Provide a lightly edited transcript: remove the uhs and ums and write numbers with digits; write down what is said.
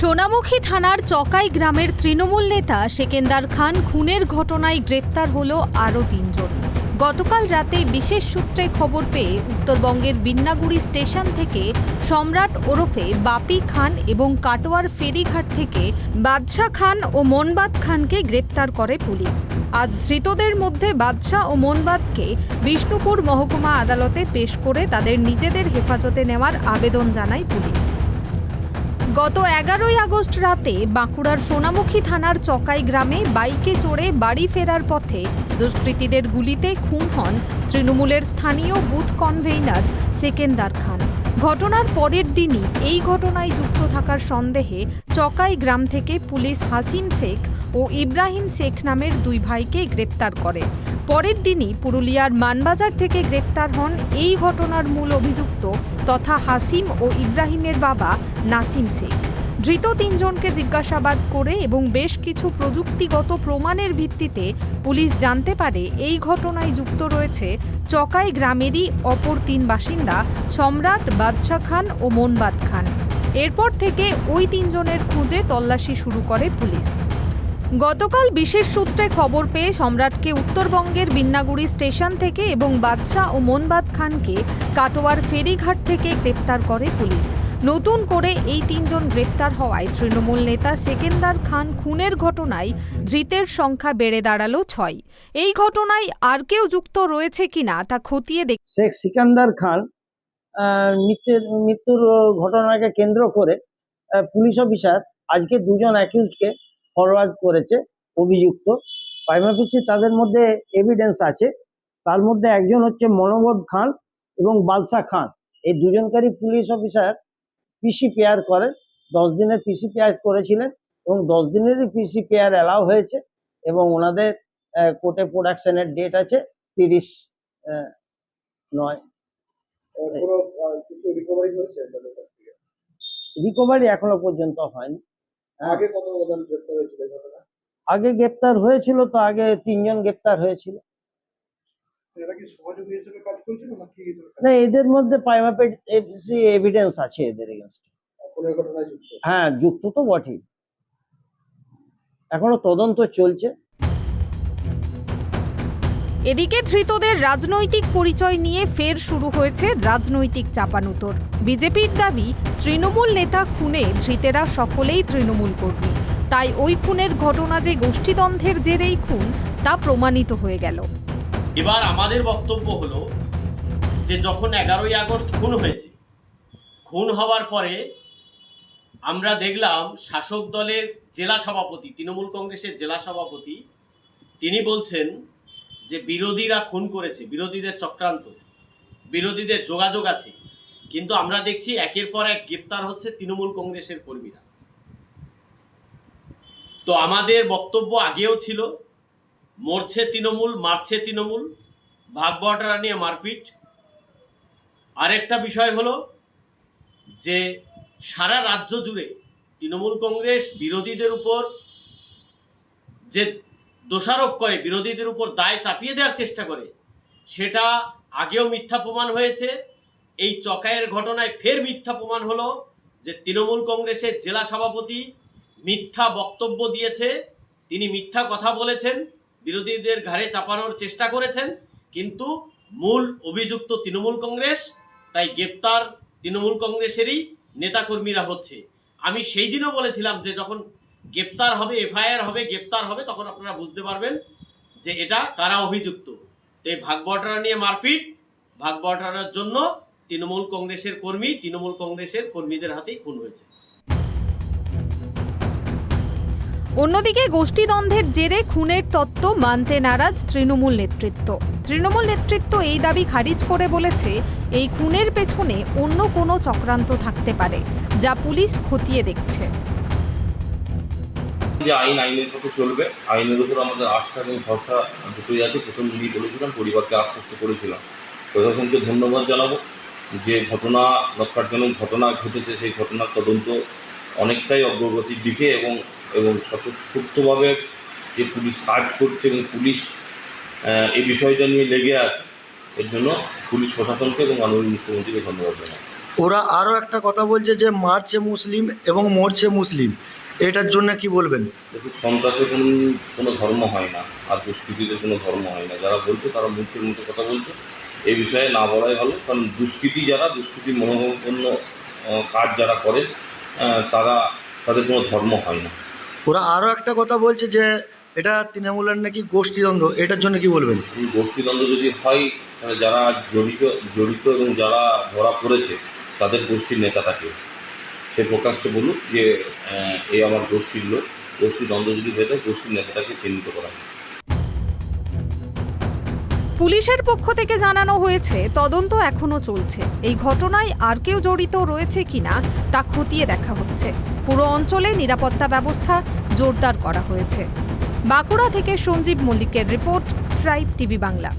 সোনামুখী থানার চকাই গ্রামের তৃণমূল নেতা সেকেন্দার খান খুনের ঘটনায় গ্রেপ্তার হলো আরও ৩ জন। গতকাল রাতে বিশেষ সূত্রে খবর পেয়ে উত্তরবঙ্গের বিন্নাগুড়ি স্টেশন থেকে সম্রাট ওরফে বাপি খান এবং কাটোয়ার ফেরিঘাট থেকে বাদশা খান ও মনবাদ খানকে গ্রেপ্তার করে পুলিশ। আজ ধৃতদের মধ্যে বাদশা ও মনবাদকে বিষ্ণুপুর মহকুমা আদালতে পেশ করে তাদের নিজেদের হেফাজতে নেওয়ার আবেদন জানায় পুলিশ। গত 11ই আগস্ট রাতে বাঁকুড়ার সোনামুখী থানার চকাই গ্রামে বাইকে চড়ে বাড়ি ফেরার পথে দুষ্কৃতীদের গুলিতে খুন হন তৃণমূলের স্থানীয় বুথ কনভেনর সেকেন্দার খান। ঘটনার পরের দিনই এই ঘটনায় যুক্ত থাকার সন্দেহে চকাই গ্রাম থেকে পুলিশ হাসিম শেখ ও ইব্রাহিম শেখ নামের 2 ভাইকে গ্রেপ্তার করে। পরের দিনই পুরুলিয়ার মানবাজার থেকে গ্রেপ্তার হন এই ঘটনার মূল অভিযুক্ত তথা হাসিম ও ইব্রাহিমের বাবা নাসিম শেখ। ধৃত 3 জনকে জিজ্ঞাসাবাদ করে এবং বেশ কিছু প্রযুক্তিগত প্রমাণের ভিত্তিতে পুলিশ জানতে পারে এই ঘটনায় যুক্ত রয়েছে চকাই গ্রামেরই অপর 3 বাসিন্দা সম্রাট, বাদশা খান ও মনবাদ খান। এরপর থেকে ওই 3 জনের খুঁজে তল্লাশি শুরু করে পুলিশ। গতকাল বিশেষ সূত্রে খবর পেয়ে সম্রাটকে উত্তরবঙ্গের বিন্নাগুড়ি স্টেশন থেকে এবং বাদশা ও মনবাদ খানকে কাটোয়ার ফেরিঘাট থেকে গ্রেপ্তার করে পুলিশ। নতুন করে এই 3 জন গ্রেপ্তার হওয়ায় তৃণমূল নেতা সেকেন্দার খান খুনের ঘটনায় ধৃতের সংখ্যা বেড়ে দাঁড়ালো 6। এই ঘটনায় আর কেউ যুক্ত রয়েছে কিনা তা খতিয়ে শেখ সিকান্দার খান মৃত্যুর ঘটনাকে কেন্দ্র করে পুলিশ অফিসার আজকে 2 জন অ্যাকিউজডকে ফরওয়ার্ড করেছে অভিযুক্ত। প্রাইমা ফেসি তাদের মধ্যে এভিডেন্স আছে। তার মধ্যে একজন হচ্ছে মনোবদ খান এবং বাদশা খান। এই 2 জনকারই পুলিশ অফিসার পিসি পেয়ার করে 10 দিনের পিসি পেয়ার করেছিলেন এবং 10 দিনেরই পিসি পেয়ার অ্যালাউ হয়েছে এবং ওনাদের কোর্টে প্রোডাকশনের ডেট আছে 30/9। রিকভারি এখনো পর্যন্ত হয়নি। আগে গ্রেপ্তার হয়েছিল তো, আগে 3 জন গ্রেপ্তার হয়েছিল। না, এদের মধ্যে প্রাইমা ফেসি এভিডেন্স আছে এদের এগেইনস্টে। হ্যাঁ, যুক্ত তো বটেই। এখনো তদন্ত চলছে। এদিকে ধৃতদের রাজনৈতিক পরিচয় নিয়ে ফের শুরু হয়েছে রাজনৈতিক চাপানুতোর। বিজেপির দাবি তৃণমূল নেতা খুনে ধৃতেরা সকলেই তৃণমূল কর্মী, তাই ওই খুনের ঘটনা যে গোষ্ঠীদ্বন্দ্বের জেরেই খুন তা প্রমাণিত হয়ে গেল। এবার আমাদের বক্তব্য হলো যে যখন 11ই আগস্ট খুন হয়েছে, খুন হওয়ার পরে আমরা দেখলাম শাসক দলের জেলা সভাপতি, তৃণমূল কংগ্রেসের জেলা সভাপতি, তিনি বলছেন যে বিরোধীরা খুন করেছে, বিরোধীদের চক্রান্ত, বিরোধীদের যোগাযোগ আছে। কিন্তু আমরা দেখছি একের পর এক গ্রেপ্তার হচ্ছে তৃণমূল কংগ্রেসের কর্মীরা। তো আমাদের বক্তব্য আগেও ছিল, মরছে তৃণমূল, মারছে তৃণমূল, ভাগ বটারা নিয়ে মারপিট। আরেকটা বিষয় হলো যে সারা রাজ্য জুড়ে তৃণমূল কংগ্রেস বিরোধীদের উপর যে দোষারোপ করে, বিরোধীদের উপর দায় চাপিয়ে দেওয়ার চেষ্টা করে, সেটা আগেও মিথ্যা প্রমাণ হয়েছে। এই চকাইয়ের ঘটনায় ফের মিথ্যা প্রমাণ হলো যে তৃণমূল কংগ্রেসের জেলা সভাপতি মিথ্যা বক্তব্য দিয়েছে, তিনি মিথ্যা কথা বলেছেন, বিরোধীদের ঘাড়ে চাপানোর চেষ্টা করেছেন, কিন্তু মূল অভিযুক্ত তৃণমূল কংগ্রেস। তাই গ্রেপ্তার তৃণমূল কংগ্রেসেরই নেতাকর্মীরা হচ্ছে। আমি সেই দিনও বলেছিলাম যে যখন গ্রেপ্তার হবে, এফআইআর হবে, গ্রেপ্তার হবে, তখন আপনারা বুঝতে পারবেন যে এটা কারা অভিযুক্ত। তো এই ভাগ বটারা নিয়ে মারপিট, ভাগ বটারার জন্য তৃণমূল কংগ্রেসের কর্মী, তৃণমূল কংগ্রেসের কর্মীদের হাতেই খুন হয়েছে। অন্যদিকে গোষ্ঠীদ্বন্দ্বের জেরে খুনের তত্ত্ব মানতে নারাজ তৃণমূল নেতৃত্ব। তৃণমূল নেতৃত্ব এই দাবি খারিজ করে বলেছে এই খুনের পেছনে অন্য কোনো চক্রান্ত থাকতে পারে, যা পুলিশ খতিয়ে দেখছে। যে আইনের পথে চলবে, আইনের উপর আমাদের আস্থা এবং ভরসা দুটোই আছে। প্রথম দিনই বলেছিলাম, পরিবারকে আশ্বস্ত করেছিলাম। প্রশাসনকে ধন্যবাদ জানাবো যে লক্ষার্জনক ঘটনা ঘটেছে, সেই ঘটনার তদন্ত অনেকটাই অগ্রগতির দিকে এবং স্বতঃস্ফূর্তভাবে যে পুলিশ কাজ করছে এবং পুলিশ এই বিষয়টা নিয়ে লেগে আছে, এর জন্য পুলিশ প্রশাসনকে এবং মাননীয় মুখ্যমন্ত্রীকে ধন্যবাদ জানাই। ওরা আরও একটা কথা বলছে যে মারছে মুসলিম এবং মরছে মুসলিম, এটার জন্য কি বলবেন? দেখুন, সন্ত্রাসে কোনো ধর্ম হয় না, আর দুষ্কৃতিতে কোনো ধর্ম হয় না। যারা বলছে তারা মুখের মতো কথা বলছে, এই বিষয়ে না বলাই ভালো। কারণ দুষ্কৃতি মনোভাবাপন্ন কাজ যারা করে তাদের কোনো ধর্ম হয় না। ওরা আরও একটা কথা বলছে যে এটা তৃণমূলের নাকি গোষ্ঠীদ্বন্দ্ব, এটার জন্য কি বলবেন? গোষ্ঠীদ্বন্দ্ব যদি হয়, তাহলে যারা জড়িত এবং যারা ধরা পড়েছে তাদের গোষ্ঠীর নেতাটাকে সে প্রকাশ্যে বলুক যে এই আমার গোষ্ঠীর লোক। গোষ্ঠীদ্বন্দ্ব যদি হয়ে যায়, গোষ্ঠীর নেতাটাকে চিহ্নিত করা হয়। পুলিশের পক্ষ থেকে জানানো হয়েছে তদন্ত এখনো চলছে। এই ঘটনায় আর কেউ জড়িত রয়েছে কিনা তা খতিয়ে দেখা হচ্ছে। পুরো অঞ্চলে নিরাপত্তা ব্যবস্থা জোরদার করা হয়েছে। বাঁকুড়া থেকে সঞ্জীব মল্লিকের রিপোর্ট, ট্রাইব টিভি বাংলা।